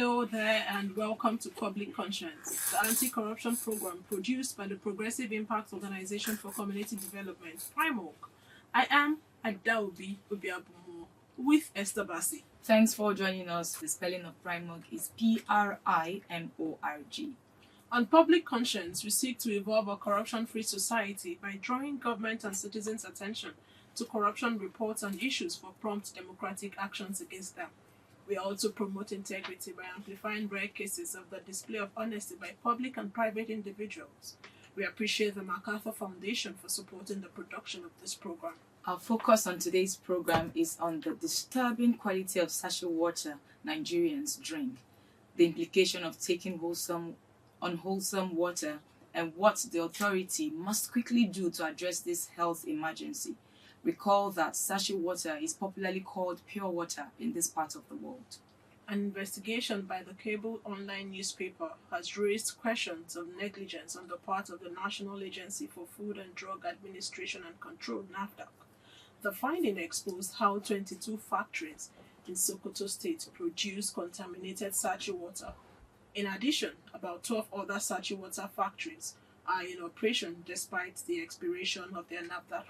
Hello there, and welcome to Public Conscience, the anti-corruption program produced by the Progressive Impact Organization for Community Development, PRIMOC. I am Adaobi Obiabumo with Esther Bassi. Thanks for joining us. The spelling of PRIMORG is PRIMORG. On Public Conscience, we seek to evolve a corruption-free society by drawing government and citizens' attention to corruption reports and issues for prompt democratic actions against them. We also promote integrity by amplifying rare cases of the display of honesty by public and private individuals. We appreciate the MacArthur Foundation for supporting the production of this program. Our focus on today's program is on the disturbing quality of sachet water Nigerians drink, the implication of taking unwholesome water, and what the authority must quickly do to address this health emergency. Recall that sachet water is popularly called pure water in this part of the world. An investigation by the cable online newspaper has raised questions of negligence on the part of the National Agency for Food and Drug Administration and Control, NAFDAC. The finding exposed how 22 factories in Sokoto State produce contaminated sachet water. In addition, about 12 other sachet water factories are in operation despite the expiration of their NAFDAC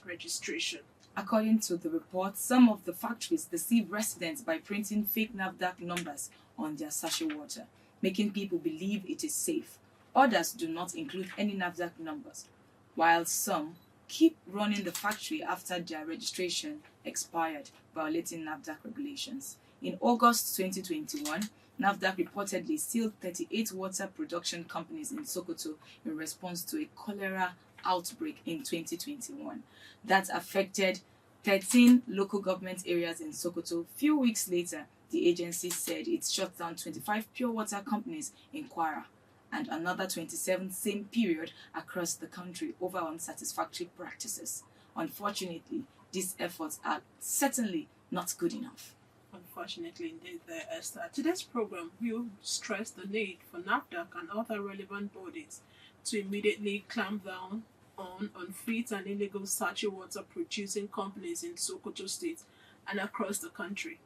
registration. According to the report, some of the factories deceive residents by printing fake NAFDAC numbers on their sachet water, making people believe it is safe. Others do not include any NAFDAC numbers, while some keep running the factory after their registration expired, violating NAFDAC regulations. In August 2021, NAFDAC reportedly sealed 38 water production companies in Sokoto in response to a cholera outbreak in 2021 that affected 13 local government areas in Sokoto. Few weeks later, the agency said it shut down 25 pure water companies in Kwara and another 27 same period across the country over unsatisfactory practices. Unfortunately, these efforts are certainly not good enough. Unfortunately, indeed, Esther. Today's program will stress the need for NAFDAC and other relevant bodies to immediately clamp down on unfit and illegal sachet water producing companies in Sokoto State and across the country.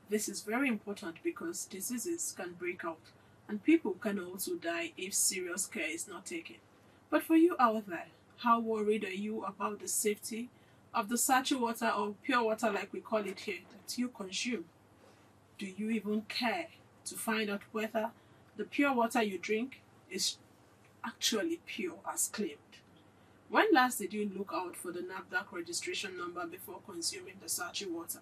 This is very important because diseases can break out and people can also die if serious care is not taken. But for you out there, how worried are you about the safety of the sachet water or pure water like we call it here that you consume? Do you even care to find out whether the pure water you drink is actually pure as claimed? When last did you look out for the NAFDAC registration number before consuming the sachet water?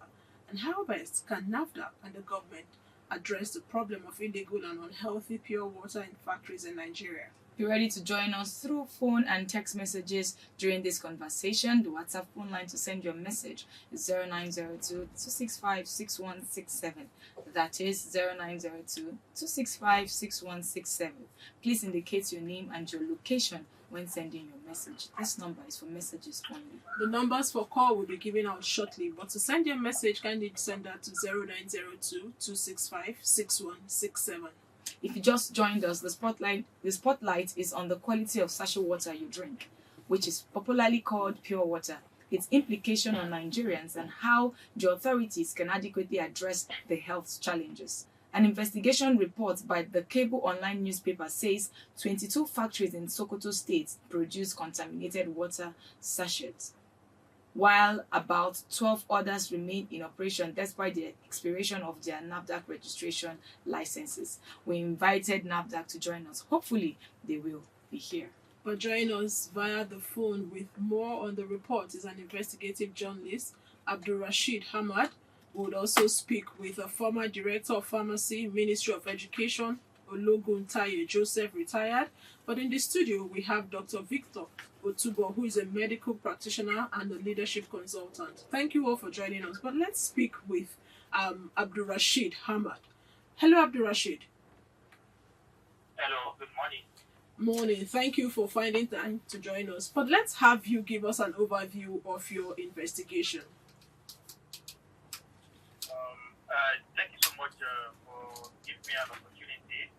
And how best can NAFDAC and the government address the problem of illegal and unhealthy pure water in factories in Nigeria? Be ready to join us through phone and text messages during this conversation. The WhatsApp phone line to send your message is 0902-265-6167. That is 0902-265-6167. Please indicate your name and your location when sending your message. This number is for messages only. The numbers for call will be given out shortly, but to send your message, kindly send that to 0902-265-6167. If you just joined us, the spotlight is on the quality of sachet water you drink, which is popularly called pure water, its implication on Nigerians, and how the authorities can adequately address the health challenges. An investigation report by the cable online newspaper says 22 factories in Sokoto State produce contaminated water sachets, while about 12 others remain in operation despite the expiration of their NAFDAC registration licenses. We invited NAFDAC to join us. Hopefully, they will be here. But join us via the phone with more on the report is an investigative journalist, Abdulrasheed Hamad. We would also speak with a former director of pharmacy, Ministry of Education, Ologun Taye Joseph, retired. But in the studio, we have Dr. Victor Otubo, who is a medical practitioner and a leadership consultant. Thank you all for joining us. But let's speak with Abdulrasheed Hamad. Hello, Abdulrasheed. Hello, good morning. Morning. Thank you for finding time to join us. But let's have you give us an overview of your investigation. Thank you so much for giving me an opportunity to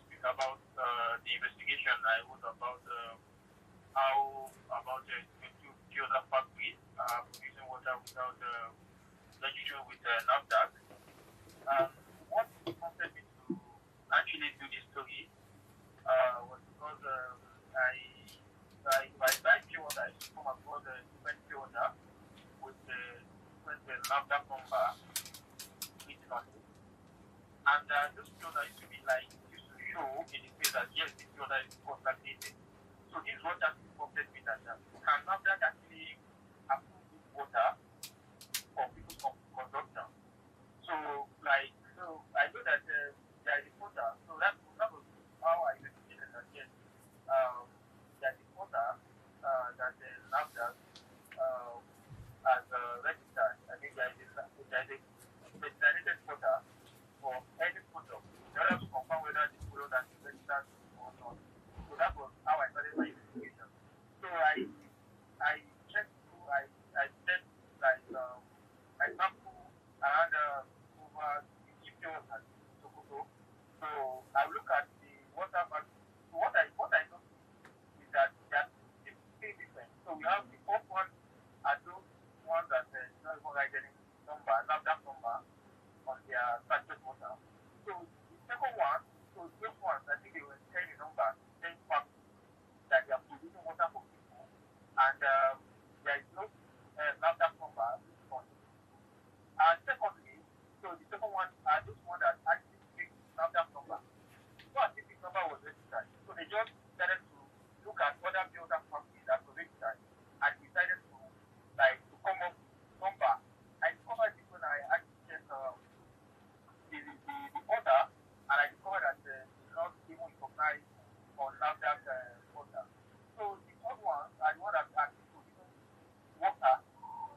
speak about the investigation I wrote about how about 22 other factories producing water without registration with NAFDAC. what prompted me to actually do this story was because I buy pure water. I used to come across a different pure water with different lambda number written on it. And those pure water used to be like, used to show in the face that yes, this pure water is contaminated. So this is what actually prompted me that can lambda actually approve this water for people's consumption. So I know that there is a quota. So that was how I investigated that yes, there is a quota that the NAFDAC has registered. I think there is a designated quota for any product in order to confirm whether the product has been registered or not. So that was how I started my investigation. So I checked through I checked like I sample around over 50 waters in Sokoto. So I look at the water factor. So what I noticed is that they are pretty different. So we have the first one are those ones that not even write any number, NAFDAC number on their sachet water. So the second one, so those ones I think they will tell the number, 10 facts that they are producing water for people, and there is no NAFDAC number on it. And secondly, so the second one are those ones that actually take NAFDAC number. So I think this number was registered. So they just started to look at other builder companies that were registered and decided to come up with number. I discovered this when I actually checked the order, and I discovered that it's not even recognized on NAFDAC order. So the third one are the one that actually producing water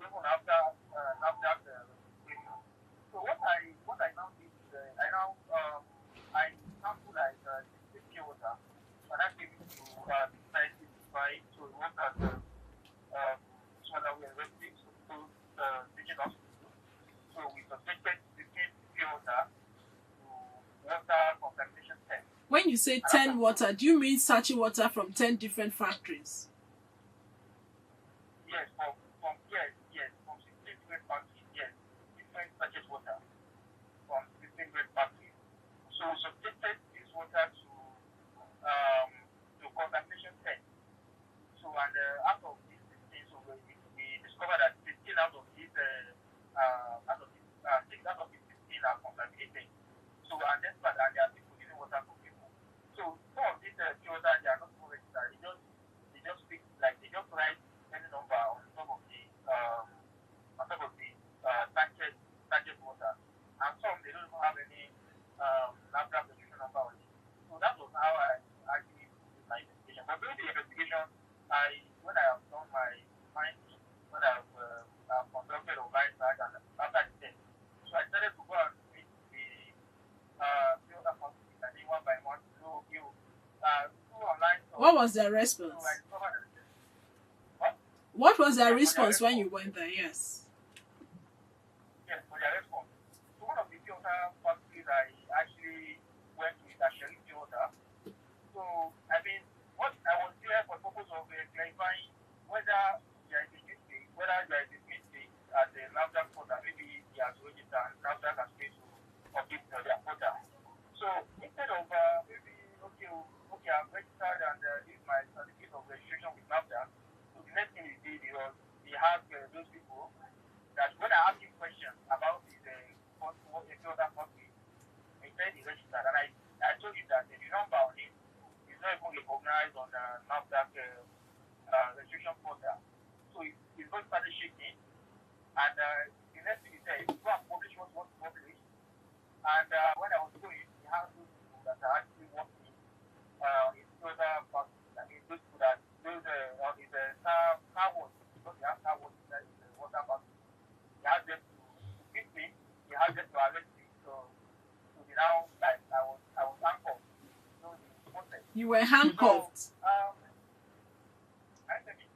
even after NAFDAC registration. So what I now did is I sample like this pure water, and I give it to the scientists to work at this one that we are investing to teaching us to do. So we subjected the pure water to water contamination test. When you say 10 water, do you mean sachet water from 10 different factories? Yes, from 16 different factories, yes, different sachet water from 16 different factories. So we subjected this water to contamination test. So and out of these 16, so we discovered that 16 out of these 16 are contaminated. So and that's why they are still producing water for people. So some of these pure water they are not even registered. They just speak like they just write any number on top of the sachet water, and some they don't even have any NAFDAC registration number on it. So that was how I actually did my investigation. But during the investigation, when I have done my findings, when I have conducted online search and after the test, so I started to go and meet the other companies and then one by one to do online. What was their response? So I discovered that What was their response when you went there? Yes. Yes, for their response. So one of the filter factories I actually went to is actually filter. So I mean, what I was there for the purpose of clarifying whether there is a mistake, at the NAFDAC quota, maybe he has registered and NAFDAC has paid to update their quota. So instead of maybe I've registered and this is my certificate of registration with NAFDAC. So the next thing he did was he asked those people that when I asked him questions about his filter company, he said he registered, and I told him that the number on it is not even recognized on the NAFDAC registration portal. So his voice started shaking, and the next thing he said, go and publish what you want to publish. And when I was going, he had those people that are actually working in filter factories. I mean, those people that on his car wash, because he has car wash inside his water factory. He had them to beat me, he had them to arrest me. So they now, like, I was handcuffed. So the process. You were handcuffed. So,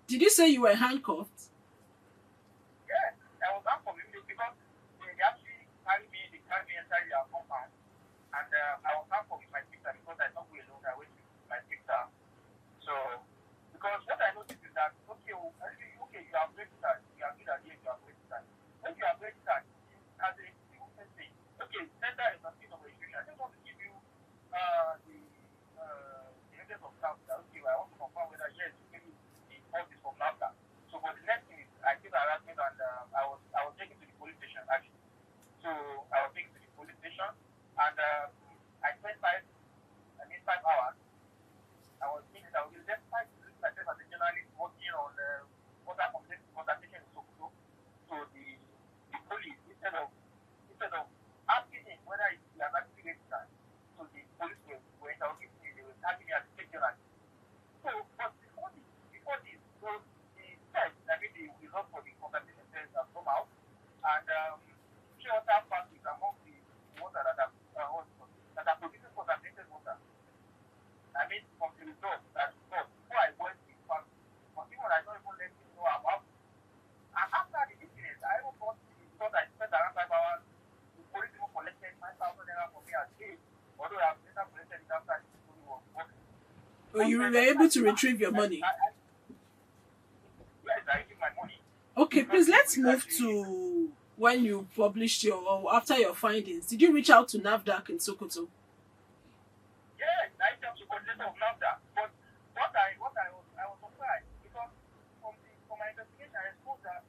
Did you say you were handcuffed? yeah, I was handcuffed because they actually carried me inside their compound. And I was handcuffed with my sister because I don't go alone. I went with my sister. So, because what I noticed is that, you have registered. You have been adhered, you have registered. When you have registered, as a civil person, center is not And I spent 5 hours. I was thinking I would just try to look myself as a journalist working on water conservation in Sokoto. So the police, instead of asking him whether he has actually registered, so the police were interrogating me, they were tagging me as a fake journalist. So, but before this, so the test, the results for the consultation test have come out, and pure water factories among the water that are producing concentrated water. From the results that before I went to the factory, but even I don't even let you know about. And after the incident, I even thought I spent around 5 hours. The police even collected 5,000 naira from me a day, although I have later collected it after the story was working. Oh, you were able to retrieve your money. Yes, I give my money. Okay, please let's move to when you published or after your findings. Did you reach out to NAFDAC in Sokoto? Yes, I reached out to the coordinator of NAFDAC, but I was surprised because from my investigation I exposed that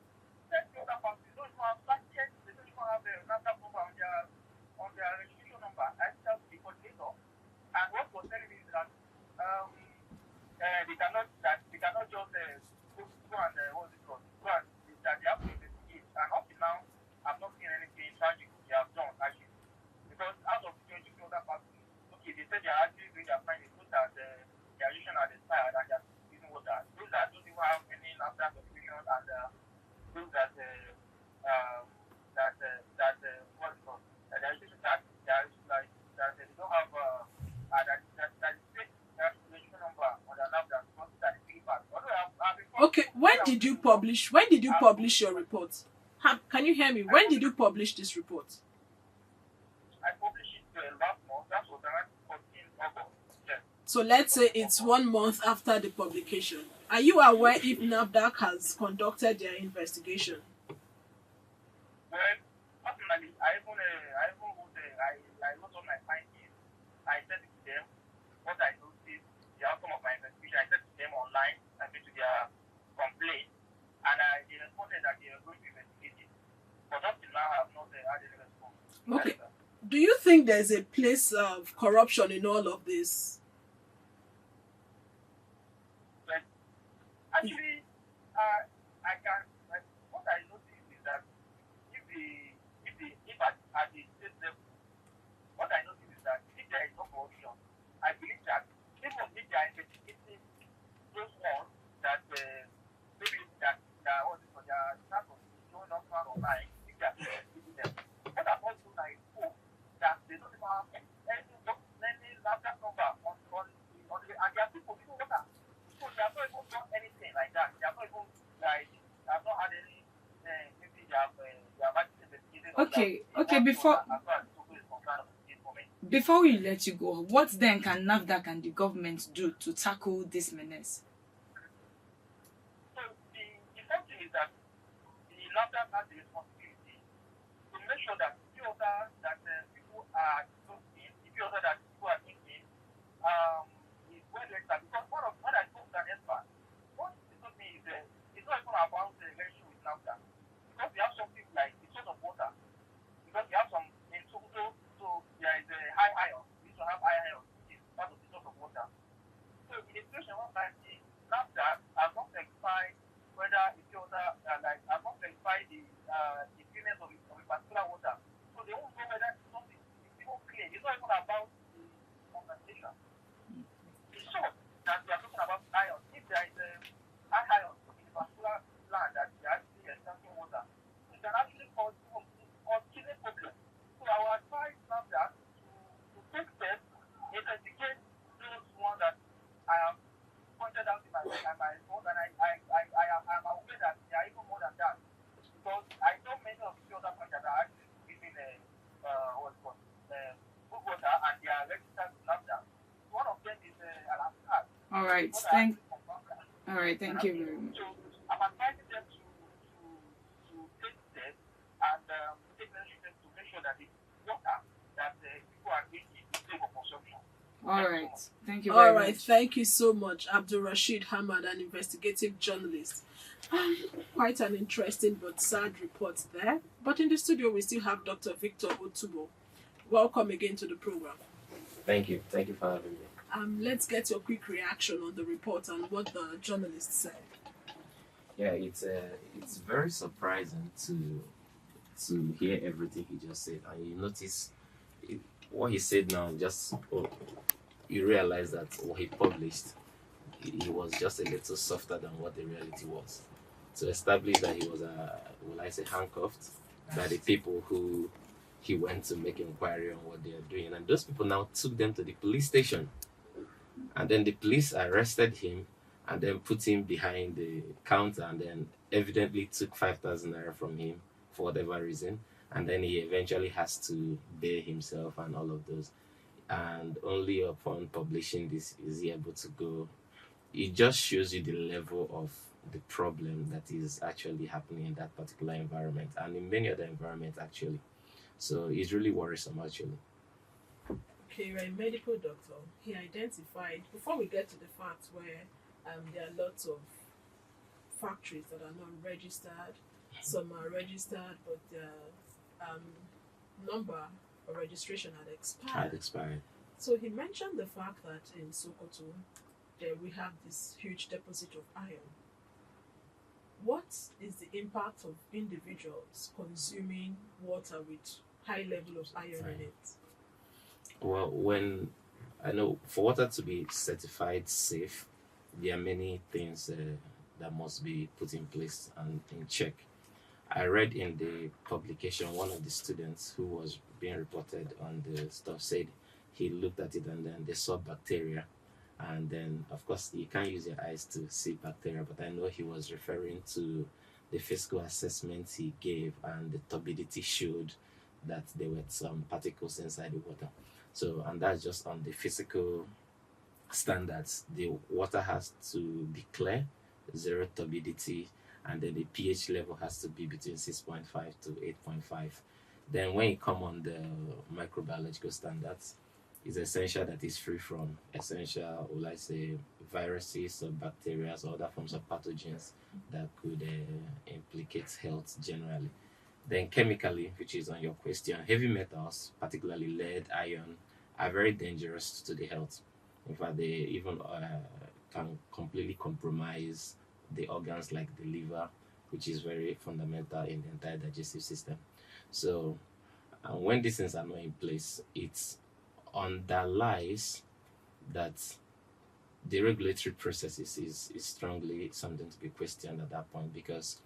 certain other parties don't even have Sachet, they don't even have a NAFDAC number on their registration number. I reached out to the coordinator, and what was telling me is that they cannot just go and what's it called? Go and that they have to investigate. And up to now, I've not seen anything tragic they have done actually. Because out of 22 other parties, okay, they said they are actually doing their findings, so that their registration are expired and they are using water. Those that don't even have any NAFDAC certification and those that what's it called? That their registration that they are like that they don't have that is fake registration number on their NAFDAC because that is really bad. Okay, when did you publish your report? Can you hear me? When did you publish this report? I published it last month. That was around 14 August. Yes. So let's say it's 1 month after the publication. Are you aware if NAFDAC has conducted their investigation? Well, personally, I wrote on my findings. I sent it to them. What I noticed, the outcome of my investigation, I sent it to them online. I sent to their complaint, and they responded that they are going to investigate it. But up till now, I have not had any response. Okay. Do you think there's a place of corruption in all of this? But actually, what I noticed is that if at the state level, what I noticed is that if there is no corruption, I believe that even if they are investigating those ones that maybe that what is they are not showing up online, if they are investigating them, what I'm also like that they don't even have any laptop number on the and they are people who water. So they have not even done anything like that. They have not even like they have not had any maybe they have actually investigated. Okay, before we let you go, what then can NAFDAC and the government do to tackle this menace? So the first thing is that the NAFDAC has the responsibility to make sure that the water that people are drinking, the water that people are drinking, is well registered. Because what I spoke to an expert, what he told me is it's not even about the relation with NAFDAC. Because we have something like the source of water. Because we have some in Sokoto, so there is a high iron. We used to have high iron, which is part of the source of water. So in a situation where the NAFDAC has not verified whether it's water, has not verified the cleanness of a particular water. So they won't know whether it's something is even clean. It's not even about the compensation. It's sure that we are talking about iron. If there is a high iron in a particular land that they are actually extracting water, it can actually cause kidney problems. So I would advise NAFDAC to take steps, investigate those ones that I have pointed out in my report, and I am aware that they are even more than that. Because I know many of the other points that are actually giving good water and they are registered to NAFDAC. One of them is Alaska. All right, thank you very much. So I'm advising them to take steps and take necessary steps to make sure that the water that people are drinking is safe for consumption. All right, thank you very much. All right, thank you so much, Abdul Rashid Hamad, an investigative journalist. Quite an interesting but sad report there. But in the studio, we still have Dr. Victor Otubo, Welcome again to the program. Thank you. Thank you for having me. Let's get your quick reaction on the report and what the journalist said. Yeah, it's very surprising to hear everything he just said, and you notice it, what he said now. Just you realize that what he published, he was just a little softer than what the reality was. To establish that he was, will I say, handcuffed by the people who he went to make inquiry on what they are doing, and those people now took them to the police station, and then the police arrested him and then put him behind the counter and then evidently took 5,000 naira from him for whatever reason, and then he eventually has to bail himself and all of those, and only upon publishing this is he able to go. It just shows you the level of the problem that is actually happening in that particular environment and in many other environments actually. So it's really worrisome actually. Okay, you're a medical doctor. He identified, before we get to the facts where there are lots of factories that are not registered, some are registered, but the number of registration had expired. So he mentioned the fact that in Sokoto, there we have this huge deposit of iron. What is the impact of individuals consuming water with high level of iron in it? Well, when I know for water to be certified safe, there are many things that must be put in place and in check. I read in the publication one of the students who was being reported on the stuff said he looked at it and then they saw bacteria, and then of course you can't use your eyes to see bacteria, but I know he was referring to the physical assessment he gave, and the turbidity showed that there were some particles inside the water. So, and that's just on the physical standards. The water has to be clear, zero turbidity, and then the pH level has to be between 6.5 to 8.5. Then when you come on the microbiological standards, it's essential that it's free from essential, or let's say, viruses or bacteria or other forms of pathogens that could implicate health generally. Then chemically, which is on your question, heavy metals, particularly lead, iron, are very dangerous to the health. In fact, they even can completely compromise the organs like the liver, which is very fundamental in the entire digestive system. So when these things are not in place, it underlies that the regulatory processes is strongly something to be questioned at that point, because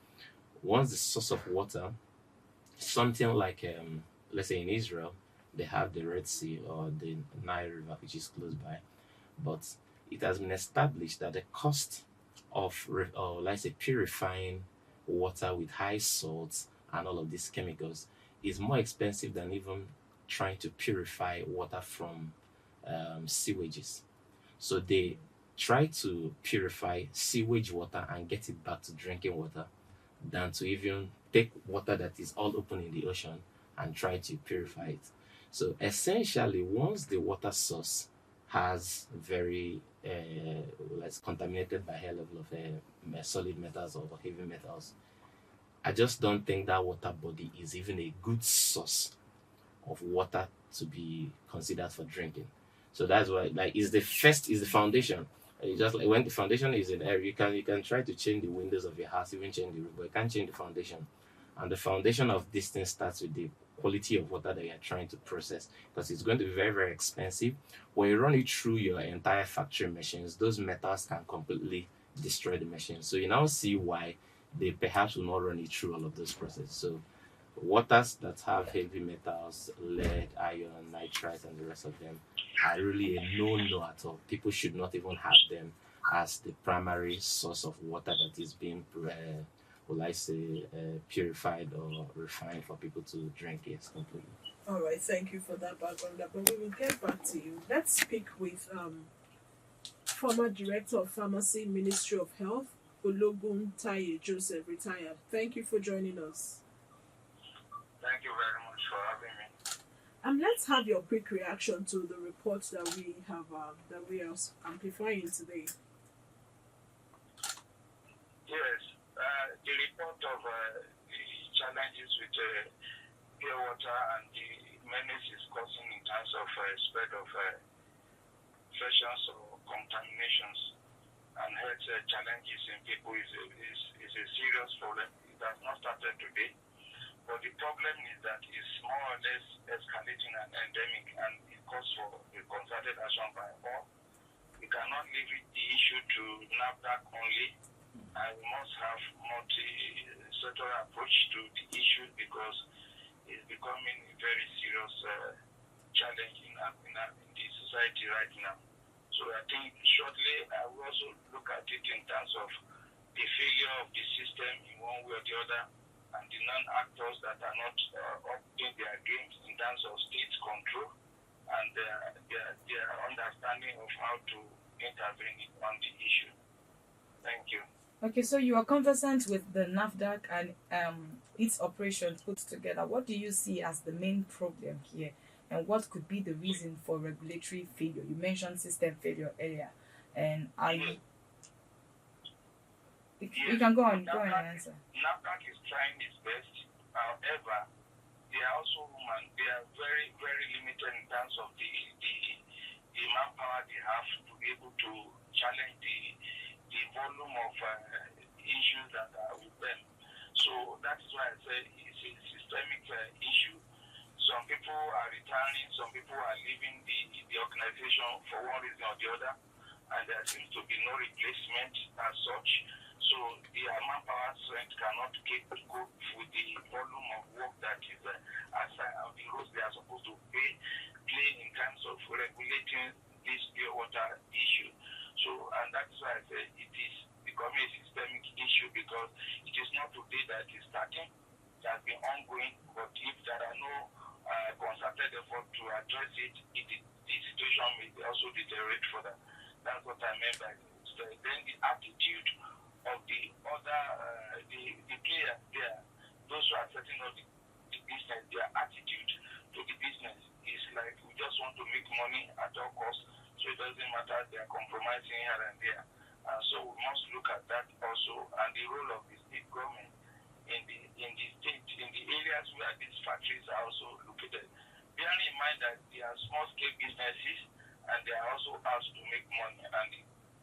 once the source of water, something like let's say in Israel, they have the Red Sea or the Nile River, which is close by, but it has been established that the cost of let's say purifying water with high salts and all of these chemicals is more expensive than even trying to purify water from sewages. So they try to purify sewage water and get it back to drinking water than to even take water that is all open in the ocean and try to purify it. So essentially, once the water source has very let's contaminated by high level of solid metals or heavy metals, I just don't think that water body is even a good source of water to be considered for drinking. So that's why, like, is the foundation. You just like when the foundation is in air, you can try to change the windows of your house, even change the roof, but you can't change the foundation. And the foundation of this thing starts with the quality of water that you're trying to process, because it's going to be very, very expensive. When you run it through your entire factory machines, those metals can completely destroy the machine. So you now see why they perhaps will not run it through all of those processes. So waters that have heavy metals, lead, iron, nitrites, and the rest of them are really a no-no at all. People should not even have them as the primary source of water that is being purified or refined for people to drink. Yes, completely. All right, thank you for that background. But we will get back to you. Let's speak with former Director of Pharmacy, Ministry of Health, Ologun Taye Joseph, retired. Thank you for joining us. Thank you very much for having me. Let's have your quick reaction to the reports that we have that we are amplifying today. Yes, the report of the challenges with pure water and the menace is causing in terms of spread of infections or contaminations and health challenges in people is a serious problem. It has not started today, but the problem is that it's more or less escalating an endemic, and it calls for a concerted action by all. We cannot leave the issue to NAFDAC only, and we must have multi-sectoral approach to the issue because it's becoming a very serious challenge in the society right now. So I think shortly I will also look at it in terms of the failure of the system in one way or the other, and the non-actors that are not upping their games in terms of state control and their understanding of how to intervene on the issue. Thank you. Okay, so you are conversant with the NAFDAC and its operations put together. What do you see as the main problem here, and what could be the reason for regulatory failure? You mentioned system failure earlier, and you can go on and answer. NAFDAC is trying its best. However, they are also human. They are very, very limited in terms of the manpower they have to be able to challenge the volume of issues that are with them. So that is why I say it's a systemic issue. Some people are retiring, some people are leaving the organization for one reason or the other, and there seems to be no replacement as such. So the manpower strength cannot cope with the volume of work that is assigned of the roles they are supposed to play in terms of regulating this pure water issue. So, and that is why I say it is becoming a systemic issue, because it is not today that it is starting. It has been ongoing, but if there are no concerted effort to address it, the situation may also deteriorate further. That's what I meant by this. Then the attitude of the other, the players there, those who are setting up the business, their attitude to the business is like, we just want to make money at all costs, so it doesn't matter, they are compromising here and there. And so we must look at that also, and the role of the state government in the state, in the areas where these factories are also located. Bearing in mind that they are small-scale businesses and they are also asked to make money, and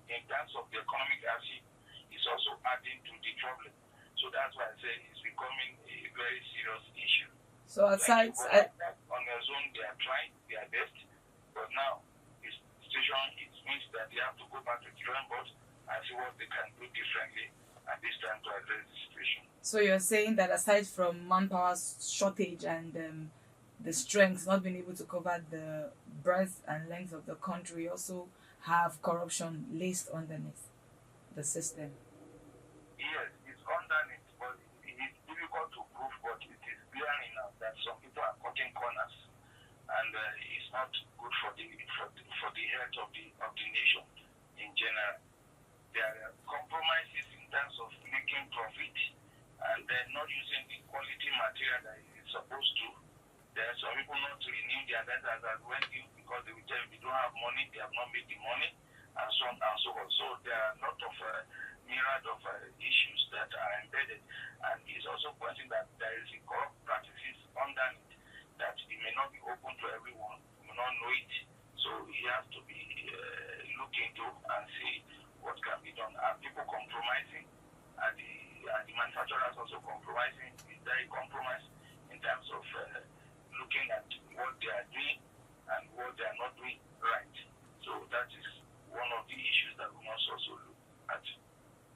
in terms of the economic aspect, it's also adding to the problem. So that's why I say it's becoming a very serious issue. So aside on their own, they are trying their best, but now the situation, it means that they have to go back to the drawing board and see what they can do differently at this time to address the situation. So you're saying that aside from manpower shortage and the strength not being able to cover the breadth and length of the country, also have corruption laced underneath the system? Yes, it's underneath, but it is difficult to prove, but it is clear enough that some people are cutting corners, and it's not good for the health of the nation in general. There are compromises in terms of making profit, and then not using the quality material that it's supposed to. There are some people not renew their letters as when due, because they will tell you they don't have money, they have not made the money, and so on and so on. So there are a lot of myriad of issues that are embedded, and it's also pointing that there is a corrupt practices underneath that it may not be open to everyone, may not know it. So he has to be looked into and see what can be done. Are people compromising? Are the manufacturers also compromising? Is there a compromise in terms of looking at what they are doing and what they are not doing right? So that is one of the issues that we must also look at.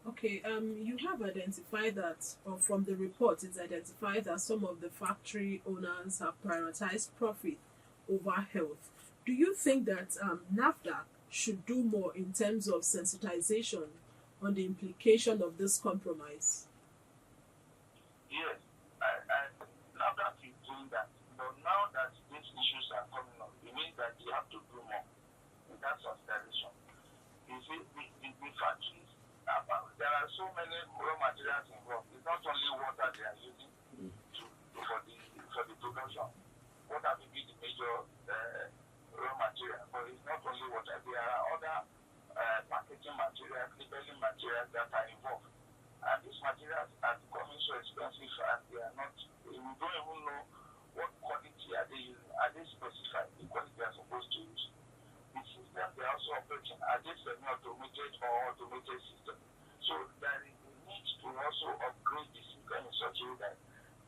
Okay, you have identified that, or from the report, it's identified that some of the factory owners have prioritized profit over health. Do you think that NAFDAC should do more in terms of sensitization on the implication of this compromise? Yes, NAFDAC is doing that. But now that these issues are coming up, it means that you have to do more in terms of sensitization. You see, the factories, there are so many raw materials involved. It's not only water they are using for the production. Water will be the major raw material, but it's not only water. There are other packaging materials, labeling materials that are involved. And these materials are becoming so expensive, and they are not, we don't even know what quality are they using. are they specified the quality they are supposed to use? The system they are also operating, are they semi-automated or automated system? So there is a need to also upgrade the system in such a way that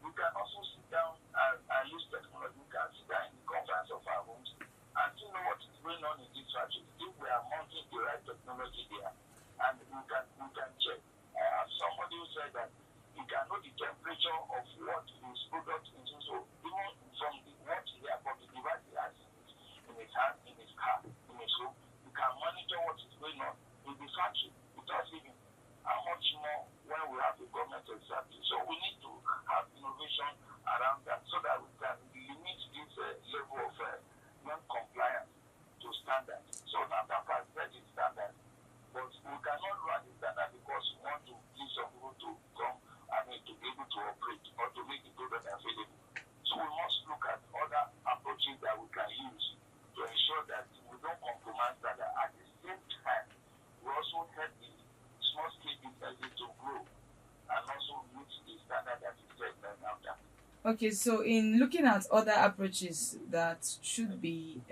we can also sit down and use technology. We can sit down in the conference of our homes and to know what is going on in this factory. If we are mounting the right technology there, and we can check. Somebody who said that you can know the temperature of what his product is. So even from what he has from the device he has in his hand, in his car, in his home, you can monitor what is going on in the factory without even how much more when we have the government exactly. So we need to have innovation around that so that we can limit this level of non-compliance to standards. So now that has set the standard, but we cannot run the standard because we want to give some people to come, to be able to operate or to make the product available. So we must look at other approaches that we can use to ensure that we don't compromise that. At the same time, we also help the small scale businesses to grow and also meet the standard that is set by NAFTA. Okay, so in looking at other approaches that should be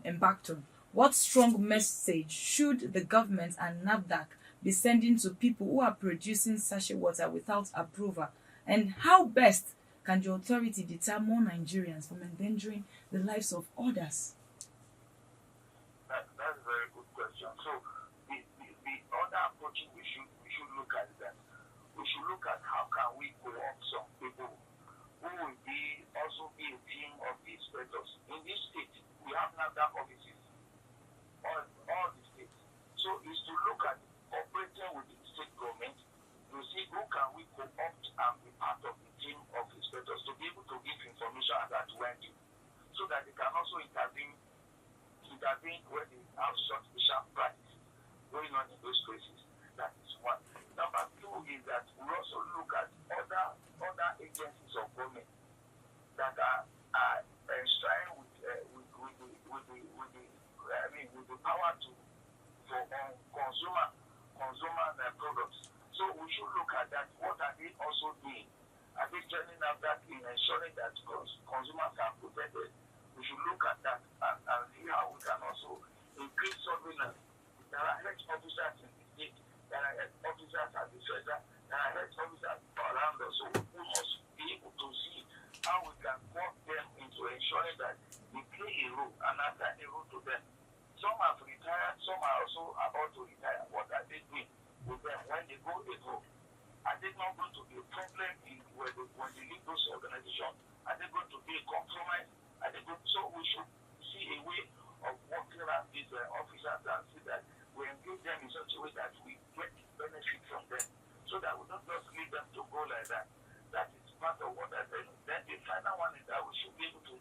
embarked on, what strong message should the government and NAFDAC be sending to people who are producing sachet water without approval? And how best can the authority deter more Nigerians from endangering the lives of others? That's a very good question. So the other approach we should look at that. We should look at how can we co-opt some people who will also be a team of the inspectors. In this state, we have NAFDAC offices, all the states. So it's to look at operating with the state government to see who can we co-opt and be part of the team of inspectors to be able to give information about when due, so that they can also intervene when they have such sharp practice going on in those places. That is one. Number two is that we also look at other agencies of government that are enshrined with the power for consumer products. So we should look at that. What are they also doing? Are they joining up that in ensuring that consumers are protected? We should look at that and see how we can also increase surveillance. There are health officers in the state, there are health officers at the federal, there are health officers around us. So we must be able to see how we can work them into ensuring that they play a role and assign a role to them. Some have retired, some are also about to retire. What are they doing with them when they go home? Are they not going to be a problem when they leave those organizations? Are they going to be a compromise? So we should see a way of working around these officers and see that we engage them in such a way that we get benefit from them, so that we don't just leave them to go like that. That is part of what I said. Then the final one is that we should be able to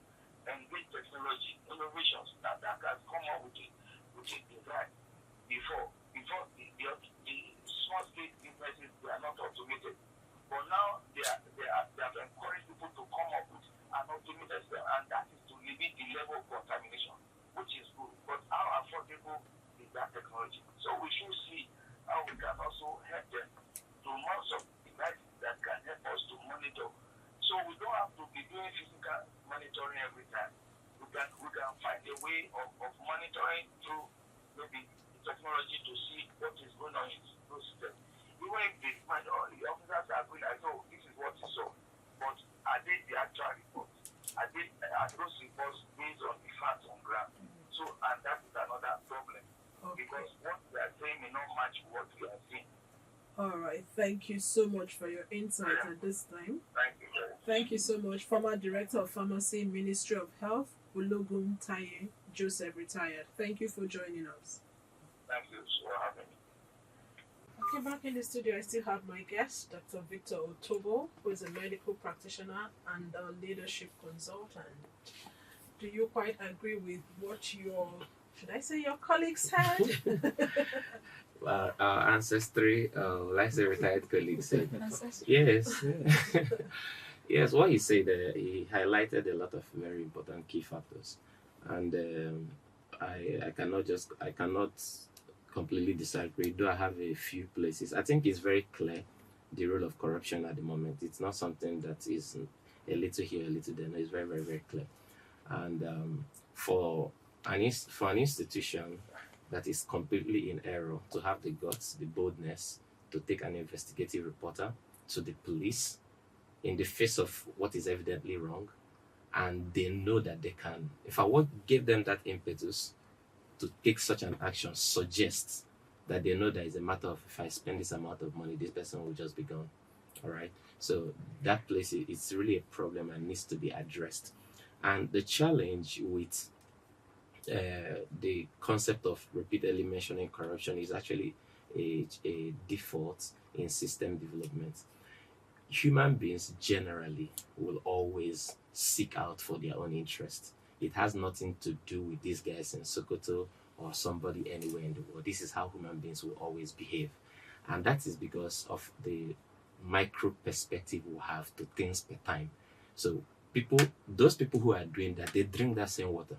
engage technology, innovations. Now that has come up with a design before the small scale businesses, they are not automated. But now they have encouraged people to come up with an automated system, and that is to limit the level of contamination, which is good. But how affordable is that technology? So we should see how we can also help them to mount some devices that can help us to monitor. So we don't have to be doing physical monitoring every time. We can find a way of monitoring through maybe technology to see what is going on in those systems. Even if the officers are going, I know this is what you saw, but are they the actual reports? Are those reports based on the facts on ground? So, and that is another problem, because what we are saying may not match what we are seeing. All right. Thank you so much for your insight at this time. Thank you. Thank you so much. Former Director of Pharmacy, Ministry of Health, Ologun Taye Joseph, retired. Thank you for joining us. Thank you for having me. Okay, back in the studio, I still have my guest, Dr. Victor Otobo, who is a medical practitioner and a leadership consultant. Do you quite agree with what your colleagues said? Our ancestry, like the retired colleague said. Yes. Yes, what he said, he highlighted a lot of very important key factors. And I cannot completely disagree, though I have a few places. I think it's very clear, the role of corruption at the moment. It's not something that is a little here, a little there. No, it's very, very, very clear. And for an institution that is completely in error to have the guts, the boldness to take an investigative reporter to the police in the face of what is evidently wrong, and they know that they can. If I what gave them that impetus to take such an action suggests that they know that it's a matter of, if I spend this amount of money, this person will just be gone. All right. So that place it's really a problem and needs to be addressed. And the challenge with the concept of repeatedly mentioning corruption is actually a default in system development. Human beings generally will always seek out for their own interest. It has nothing to do with these guys in Sokoto or somebody anywhere in the world. This is how human beings will always behave. And that is because of the micro perspective we have to things per time. So those people who are doing that, they drink that same water.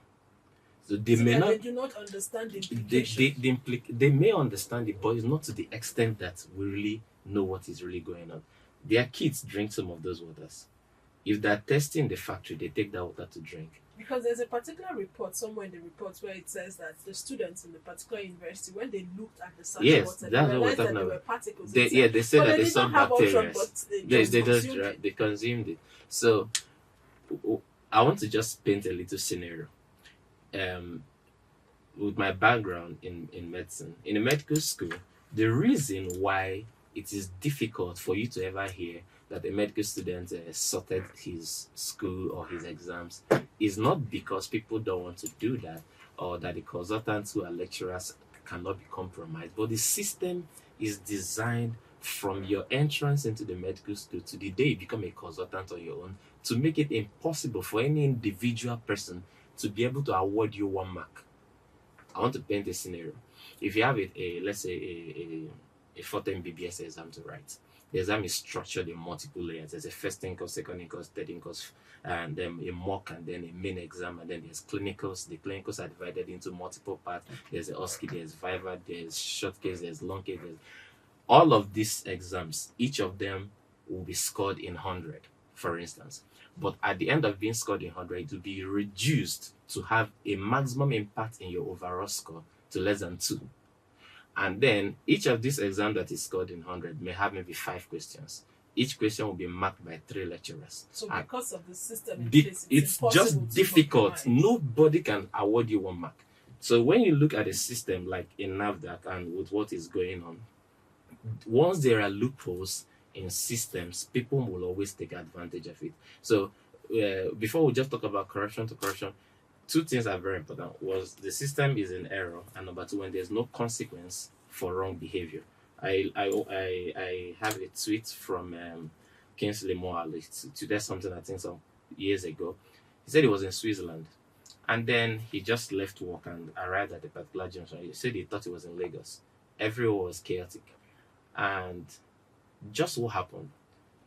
So they may not. They do not understand the implication. They may understand it, but it's not to the extent that we really know what is really going on. Their kids drink some of those waters. If they're testing the factory, they take that water to drink. Because there's a particular report somewhere in the report where it says that the students in the particular university, when they looked at the sachet water, they realized that there were particles inside. They said that there's some bacteria. They consumed it. So I want to just paint a little scenario. With my background in medicine, in a medical school, the reason why it is difficult for you to ever hear that a medical student sorted his school or his exams is not because people don't want to do that, or that the consultants who are lecturers cannot be compromised, but the system is designed from your entrance into the medical school to the day you become a consultant on your own to make it impossible for any individual person to be able to award you 1 mark. I want to paint a scenario. If you have let's say a 4th BBS exam to write, the exam is structured in multiple layers. There's a first in course, second in course, third in course, and then a mock, and then a main exam, and then there's clinicals. The clinicals are divided into multiple parts. There's a OSCE, there's Viva, there's short case, there's long case. All of these exams, each of them will be scored in 100, for instance. But at the end of being scored in 100, it will be reduced to have a maximum impact in your overall score to less than 2. And then each of these exams that is scored in 100 may have maybe 5 questions. Each question will be marked by 3 lecturers. So because of the system, it's just difficult. Nobody can award you 1 mark. So when you look at a system like in NAFDAC and with what is going on, once there are loopholes in systems, people will always take advantage of it. So before we just talk about corruption to corruption, 2 things are very important. Was the system is in error, and number 2, when there's no consequence for wrong behavior. I have a tweet from Kingsley Moale. That's something I think some years ago. He said he was in Switzerland, and then he just left work and arrived at a particular junction. He said he thought he was in Lagos. Everywhere was chaotic, and just what happened?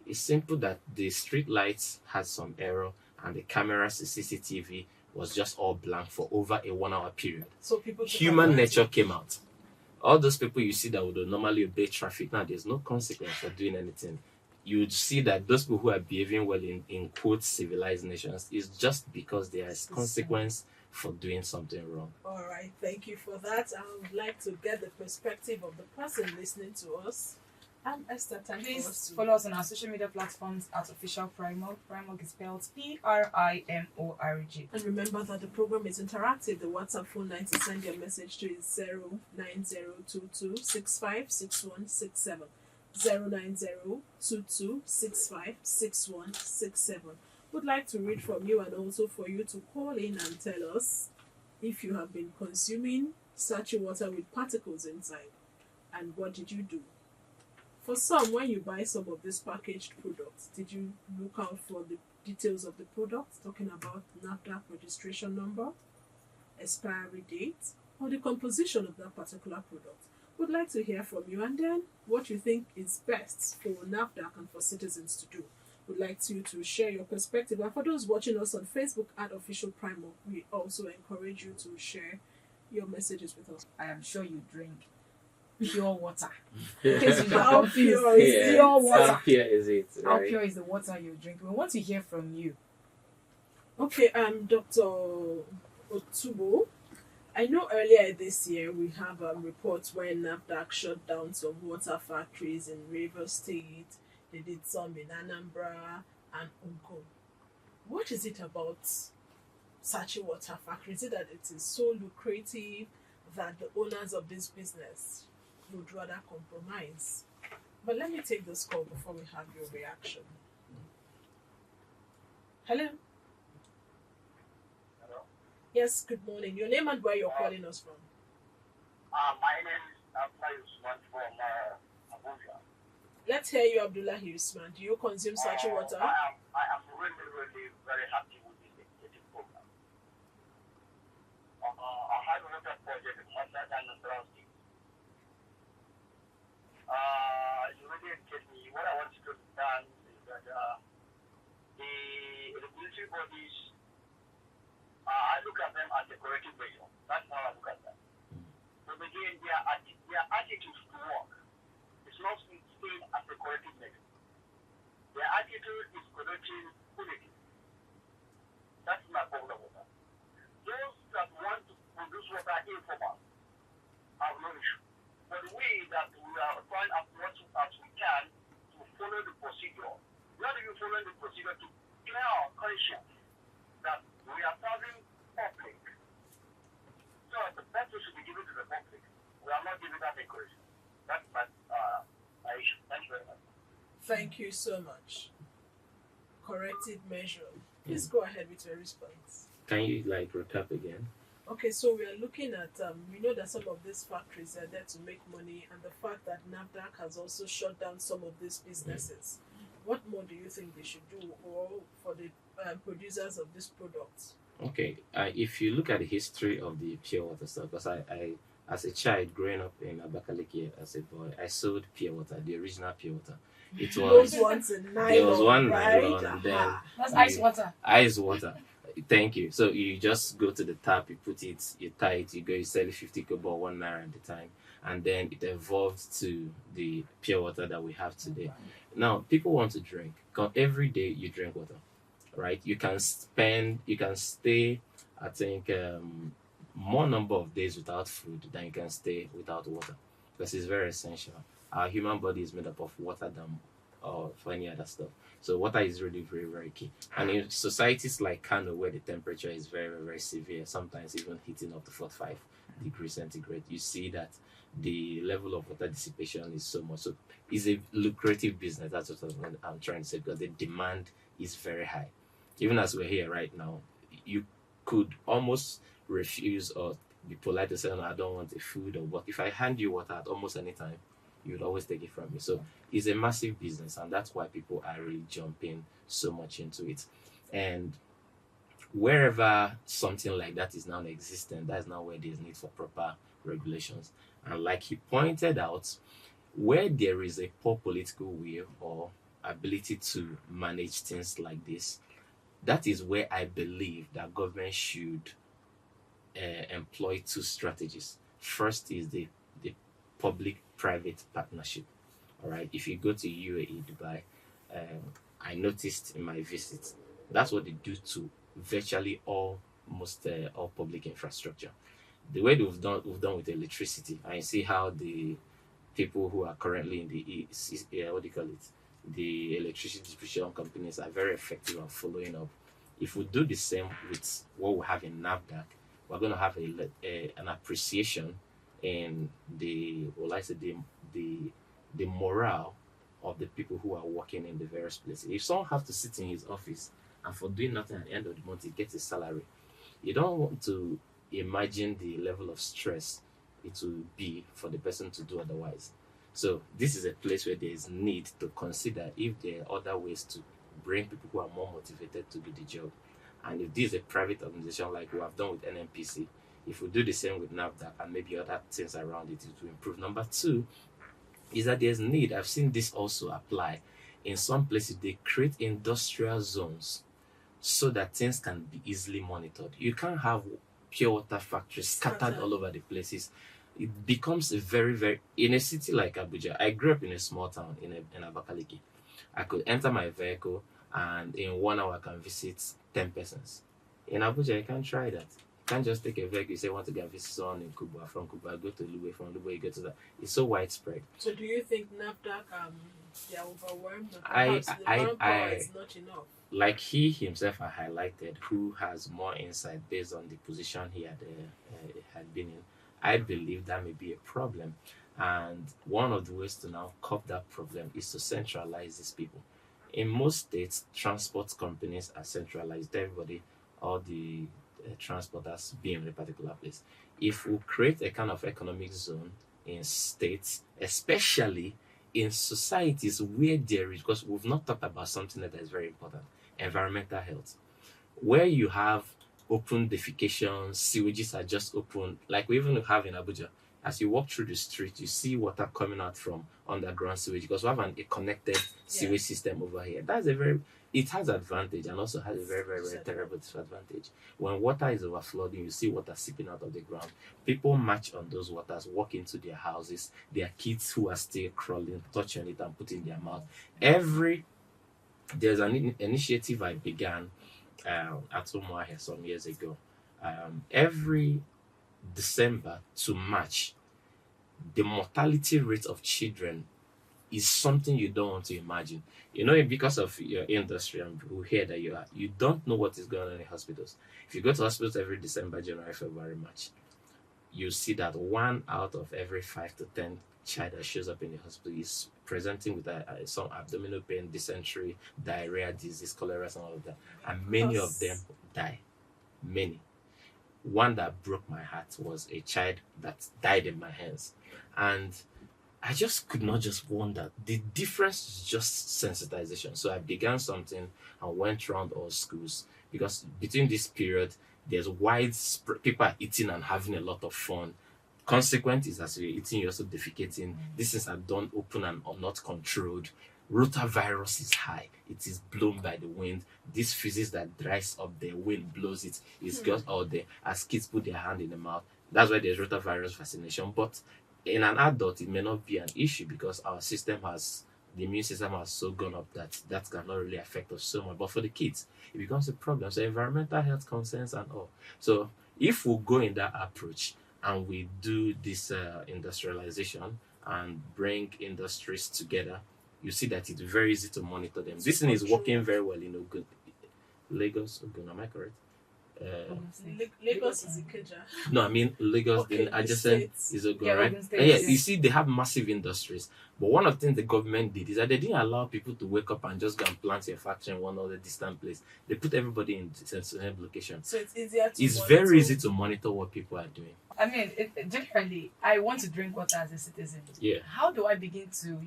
It's simple that the street lights had some error, and the cameras, the CCTV was just all blank for over a 1 hour period. So human nature came out. All those people you see that would normally obey traffic, now there's no consequence for doing anything. You would see that those people who are behaving well in quote civilized nations is just because there is consequence for doing something wrong. All right, thank you for that. I would like to get the perspective of the person listening to us. And Esther, please follow us on our social media platforms at Official Primorg. Primorg is spelled PRIMORG. And remember that the program is interactive. The WhatsApp phone line to send your message to is 09022656167. 09022656167. Would like to read from you and also for you to call in and tell us if you have been consuming sachet water with particles inside and what did you do. For some, when you buy some of these packaged products, did you look out for the details of the product, talking about NAFDAC registration number, expiry date, or the composition of that particular product? Would like to hear from you, and then what you think is best for NAFDAC and for citizens to do. Would like you to share your perspective. And for those watching us on Facebook at Official Primorg, we also encourage you to share your messages with us. I am sure you drink pure water. How pure is it? Pure water. How pure is it? How pure is the water you drink? We want to hear from you. Okay, Dr. Otubo, I know earlier this year we have reports when NAFDAC shut down some water factories in Rivers State, they did some in Anambra and Ogun. What is it about Sachet water factory? Is it that it is so lucrative that the owners of this business would rather compromise? But let me take this call before we have your reaction. Hello? Hello. Yes, good morning. Your name and where you're calling us from? My name is Abdullah Usman from Abuja. Let's hear you, Abdullah Usman. Do you consume Sachet water? I am really, really very happy with this initiative program. I had a water project in Massa and Nasarawa State. You really get me. What I want to understand is that the regulatory bodies, I look at them as a corrective measure. That's how I look at them. But again, their attitude to work is not seen as a corrective measure. Their attitude is correcting punitive. That's my problem with that. Those that want to produce water informal have no issue. But we that we are trying as much as we can to follow the procedure, not even following the procedure to clear our conscience that we are serving public. So the best we should be given to the public. We are not giving that encouragement. That's my issue. Thank you very much. Thank you so much. Corrective measure. Please go ahead with your response. Can you recap again? Okay, so we are looking at, we know that some of these factories are there to make money, and the fact that NAFDAC has also shut down some of these businesses. What more do you think they should do, or for the producers of these products? Okay, if you look at the history of the pure water stuff, because I as a child growing up in Abakaliki as a boy, I sold pure water, the original pure water. It was Those ones in nylon, there was one right? nylon, and then That's ice water. ice water. Thank you. So you just go to the tap, you put it, you tie it, you go, you sell it 50 kobo, 1 naira at the time, and then it evolved to the pure water that we have today. Now people want to drink. Every day you drink water, right? You can stay, I think, more number of days without food than you can stay without water, because it's very essential. Our human body is made up of water than for any other stuff. So water is really very, very key. And in societies like Kano, where the temperature is very, very, very severe, sometimes even hitting up to 45 degrees centigrade, you see that the level of water dissipation is so much. So it's a lucrative business. That's what I'm trying to say, because the demand is very high. Even as we're here right now, you could almost refuse or be polite to say, no, I don't want the food, or what. If I hand you water at almost any time, you would always take it from me. So it's a massive business, and that's why people are really jumping so much into it. And wherever something like that is now existent, that's now where there's need for proper regulations. And like he pointed out, where there is a poor political will or ability to manage things like this, that is where I believe that government should employ two strategies. First is the public-private partnership. All right. If you go to UAE, Dubai, I noticed in my visit that's what they do to virtually almost all public infrastructure. The way we've done with electricity, I see how the people who are currently in the what do you call it, the electricity distribution companies are very effective at following up. If we do the same with what we have in NAFDAC, we're going to have an appreciation in the morale of the people who are working in the various places. If someone has to sit in his office and for doing nothing at the end of the month he gets a salary, you don't want to imagine the level of stress it will be for the person to do otherwise. So this is a place where there is need to consider if there are other ways to bring people who are more motivated to do the job. And if this is a private organization like we have done with NNPC, if we do the same with NAFDAC and maybe other things around it, it will improve. Number two is that there's need. I've seen this also apply in some places. They create industrial zones so that things can be easily monitored. You can't have pure water factories scattered all over the places. It becomes a very, very, in a city like Abuja. I grew up in a small town in Abakaliki. I could enter my vehicle and in 1 hour I can visit 10 persons. In Abuja, you can't try that. You can't just take a vehicle, you say, want to go and visit someone in Kuba, from Kuba, go to Lube, from Lube, you go to that. It's so widespread. So do you think NAFDAC they are overwhelmed? Or I, perhaps the manpower I, is not enough? like he himself had highlighted, who has more insight based on the position he had been in, I believe that may be a problem. And one of the ways to now curb that problem is to centralize these people. In most states, transport companies are centralized. Everybody, all the transporters be in a particular place. If we create a kind of economic zone in states, especially in societies where there is, because we've not talked about something that is very important, environmental health, where you have open defecation, sewages are just open, like we even have in Abuja. As you walk through the street, you see water coming out from underground sewage because we have a connected sewage system over here. It has advantage and also has a very, very, very terrible disadvantage. When water is overflowing, you see water seeping out of the ground. People march on those waters, walk into their houses. Their kids who are still crawling, touch on it and put in their mouth. There's an initiative I began at Umuahia some years ago. Every December to March, the mortality rate of children is something you don't want to imagine. Because of your industry and people here that you don't know what is going on in hospitals. If you go to hospitals every December, January, February, March, you see that 1 out of every 5 to 10 child that shows up in the hospital is presenting with some abdominal pain, dysentery, diarrhea, disease, cholera, and all of that. And many of them die. Many. One that broke my heart was a child that died in my hands. And I just could not just wonder. The difference is just sensitization. So I began something and went around all schools because between this period, there's widespread, people are eating and having a lot of fun. Consequent is as you're eating, you're also defecating. These things are done open and are not controlled. Rotavirus is high. It is blown by the wind. This physics that dries up the wind blows it. It's just out there. As kids put their hand in the mouth, that's why there's rotavirus vaccination. But in an adult, it may not be an issue because the immune system has so gone up that cannot really affect us so much. But for the kids, it becomes a problem. So environmental health concerns and all. So if we go in that approach and we do this industrialization and bring industries together, you see that it's very easy to monitor them. This thing is working very well in Ogun. Lagos, Ogun, am I correct? Lagos is Ikeja. No, I mean Lagos, Okay, the adjacent states. is Ogun, Yeah, right? Ogun State, And yes. you see, they have massive industries. But one of the things the government did is that they didn't allow people to wake up and just go and plant a factory in one other distant place. They put everybody in the same location. So it's easier to It's monitor. very easy to monitor what people are doing. I mean, generally, I want to drink water as a citizen. Yeah. How do I begin to,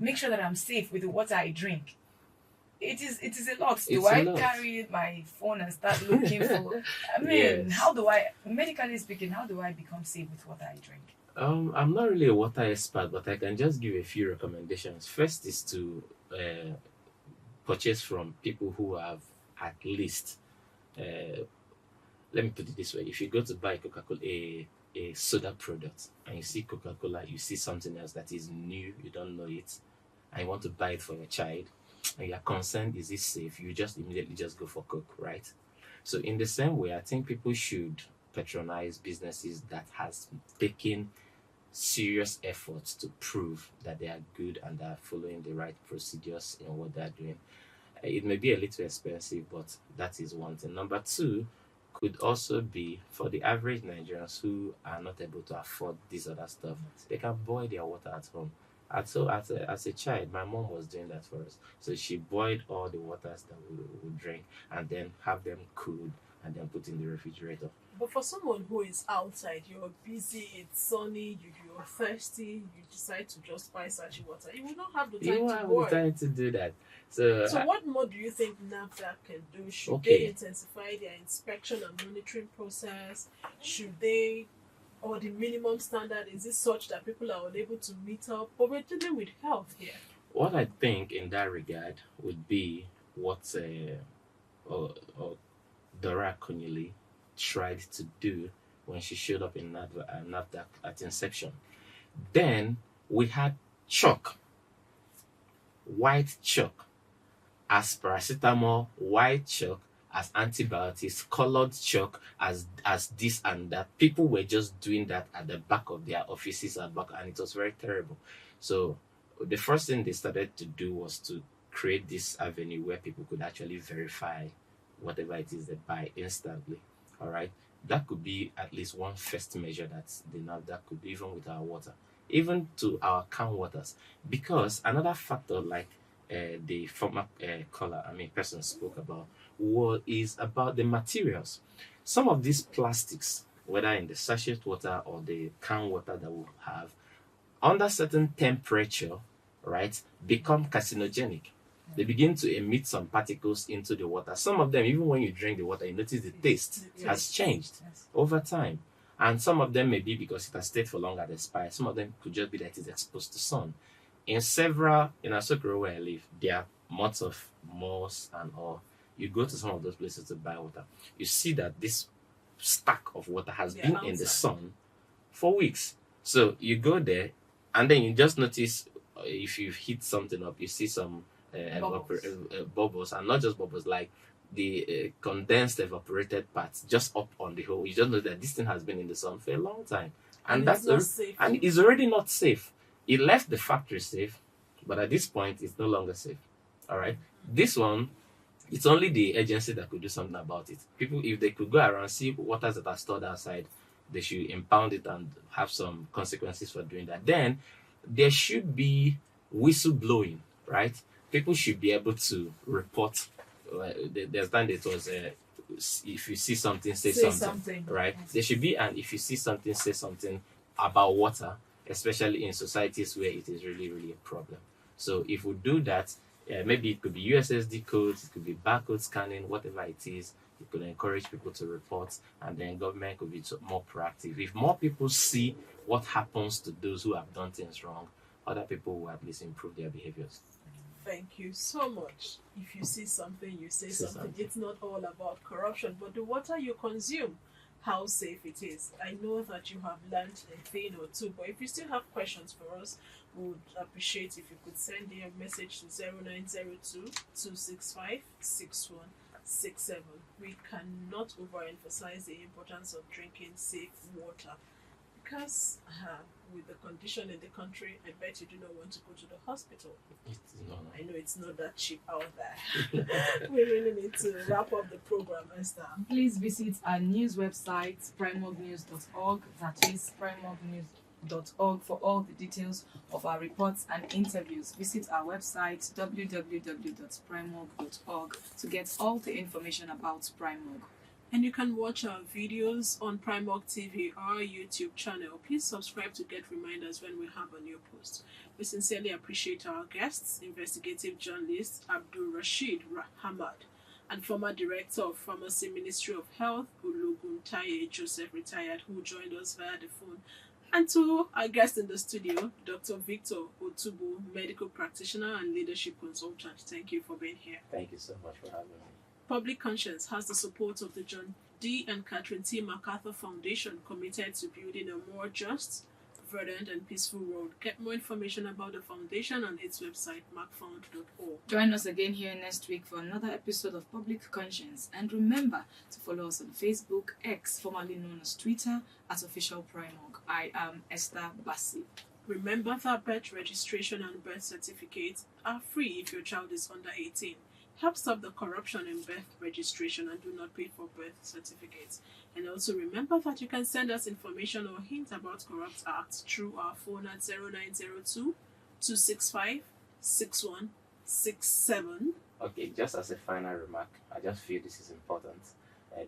make sure that I'm safe with the water I drink? It is a lot. Do It's a I lot. carry my phone and start looking for? I mean, Yes. how do I, medically speaking, how do I become safe with what I drink? I'm not really a water expert, but I can just give a few recommendations. First is to purchase from people who have at least, let me put it this way: if you go to buy Coca-Cola, a soda product, and you see Coca-Cola, you see something else that is new, you don't know it, and you want to buy it for your child, and you're concerned, is it safe? You just immediately just go for Coke, right? So in the same way, I think people should patronize businesses that has taken serious efforts to prove that they are good and are following the right procedures in what they're doing. It may be a little expensive, but that is one thing. Number two could also be for the average Nigerians who are not able to afford this other stuff, they can boil their water at home. As a child, my mom was doing that for us. So she boiled all the waters that we would drink and then have them cooled and then put in the refrigerator. But for someone who is outside, you're busy, it's sunny, you're thirsty, you decide to just buy sachet water. You will not have the You time don't to have boil. the time to do that. So What more do you think NAFDAC can do? Should Okay. they intensify their inspection and monitoring process? Should they, or the minimum standard, is it such that people are unable to meet up? But we're dealing with health here. what I think in that regard would be what Dora Konyili tried to do when she showed up in NAFDAC at inception. Then we had chalk, white chalk, as paracetamol, white chalk, as antibiotics, colored chalk as this and that. People were just doing that at the back of their offices at back, and it was very terrible. So the first thing they started to do was to create this avenue where people could actually verify whatever it is they buy instantly. All right, that could be at least one first measure that they know that could be even with our water, even to our can waters, because another factor like the former caller, I mean person spoke about, is about the materials. Some of these plastics, whether in the sachet water or the can water that we have, under certain temperature, right, become carcinogenic. They begin to emit some particles into the water. Some of them, even when you drink the water, you notice the taste has changed over time. And some of them may be because it has stayed for longer at the expired. Some of them could just be that it's exposed to sun. In Asokoro where I live, there are lots of malls and all. You go to some of those places to buy water, you see that this stack of water has been in the sun for weeks. So you go there, and then you just notice if you heat something up, you see some bubbles, and not just bubbles, like the condensed evaporated parts just up on the whole. You just know that this thing has been in the sun for a long time, and it's not safe. And it's already not safe. It left the factory safe, but at this point, it's no longer safe. All right, this one. It's only the agency that could do something about it. People, if they could go around, see waters that are stored outside, they should impound it and have some consequences for doing that. Then there should be whistle blowing, right? People should be able to report. There's time it was if you see something, say something, right? Yes. There should be, and if you see something, say something about water, especially in societies where it is really, really a problem. So if we do that, maybe it could be USSD codes, it could be barcode scanning, whatever it is. It could encourage people to report, and then government could be more proactive. If more people see what happens to those who have done things wrong, other people will at least improve their behaviors. Thank you so much. If you see something, you say something. It's not all about corruption, but the water you consume, how safe it is. I know that you have learned a thing or two, but if you still have questions for us, we would appreciate if you could send a message to 0902 265 6167. We cannot overemphasize the importance of drinking safe water because with the condition in the country, I bet you do not want to go to the hospital. I know it's not that cheap out there. We really need to wrap up the program, Esther. Please visit our news website, primognews.org. That is primognews.org for all the details of our reports and interviews. Visit our website, www.primog.org, to get all the information about Primog. And you can watch our videos on Primog TV, our YouTube channel. Please subscribe to get reminders when we have a new post. We sincerely appreciate our guests, investigative journalist Abdul Rashid Hamad and former Director of Pharmacy Ministry of Health, Ologun Taye Joseph, retired, who joined us via the phone. And to our guest in the studio, Dr. Victor Otubu, medical practitioner and leadership consultant. Thank you for being here. Thank you so much for having me. Public Conscience has the support of the John D. and Catherine T. MacArthur Foundation, committed to building a more just, verdant, and peaceful world. Get more information about the foundation on its website, macfound.org. Join us again here next week for another episode of Public Conscience. And remember to follow us on Facebook, X, formerly known as Twitter, at Official Primog. I am Esther Bassi. Remember that birth registration and birth certificates are free if your child is under 18. Help stop the corruption in birth registration and do not pay for birth certificates. And also remember that you can send us information or hints about corrupt acts through our phone at 0902 265 6167. Okay, just as a final remark, I just feel this is important.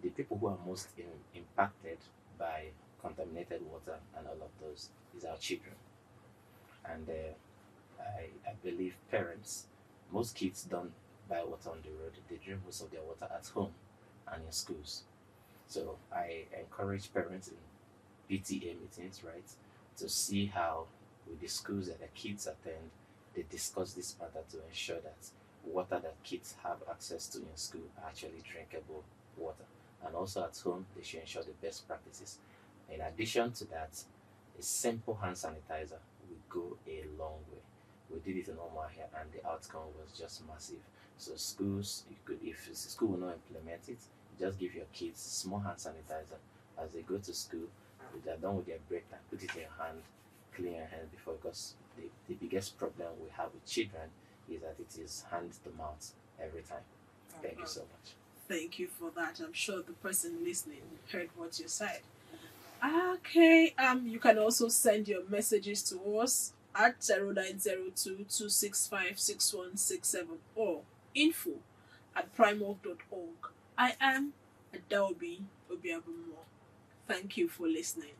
The people who are most impacted by contaminated water and all of those is our children. And I believe parents, most kids don't buy water on the road. They drink most of their water at home and in schools. So I encourage parents in PTA meetings, right, to see how with the schools that the kids attend, they discuss this matter to ensure that water that kids have access to in school are actually drinkable water. And also at home, they should ensure the best practices. In addition to that, a simple hand sanitizer will go a long way. We did it in Omar here, and the outcome was just massive. So schools, you could, if the school will not implement it, just give your kids small hand sanitizer as they go to school. If they're done with their break time, put it in your hand, clean your hands before, because the biggest problem we have with children is that it is hand to mouth every time. Thank you so much. Thank you for that. I'm sure the person listening heard what you said. Okay, you can also send your messages to us at 0902-265-6167 or info@primark.org. I am Adaobi Obiabumo. Thank you for listening.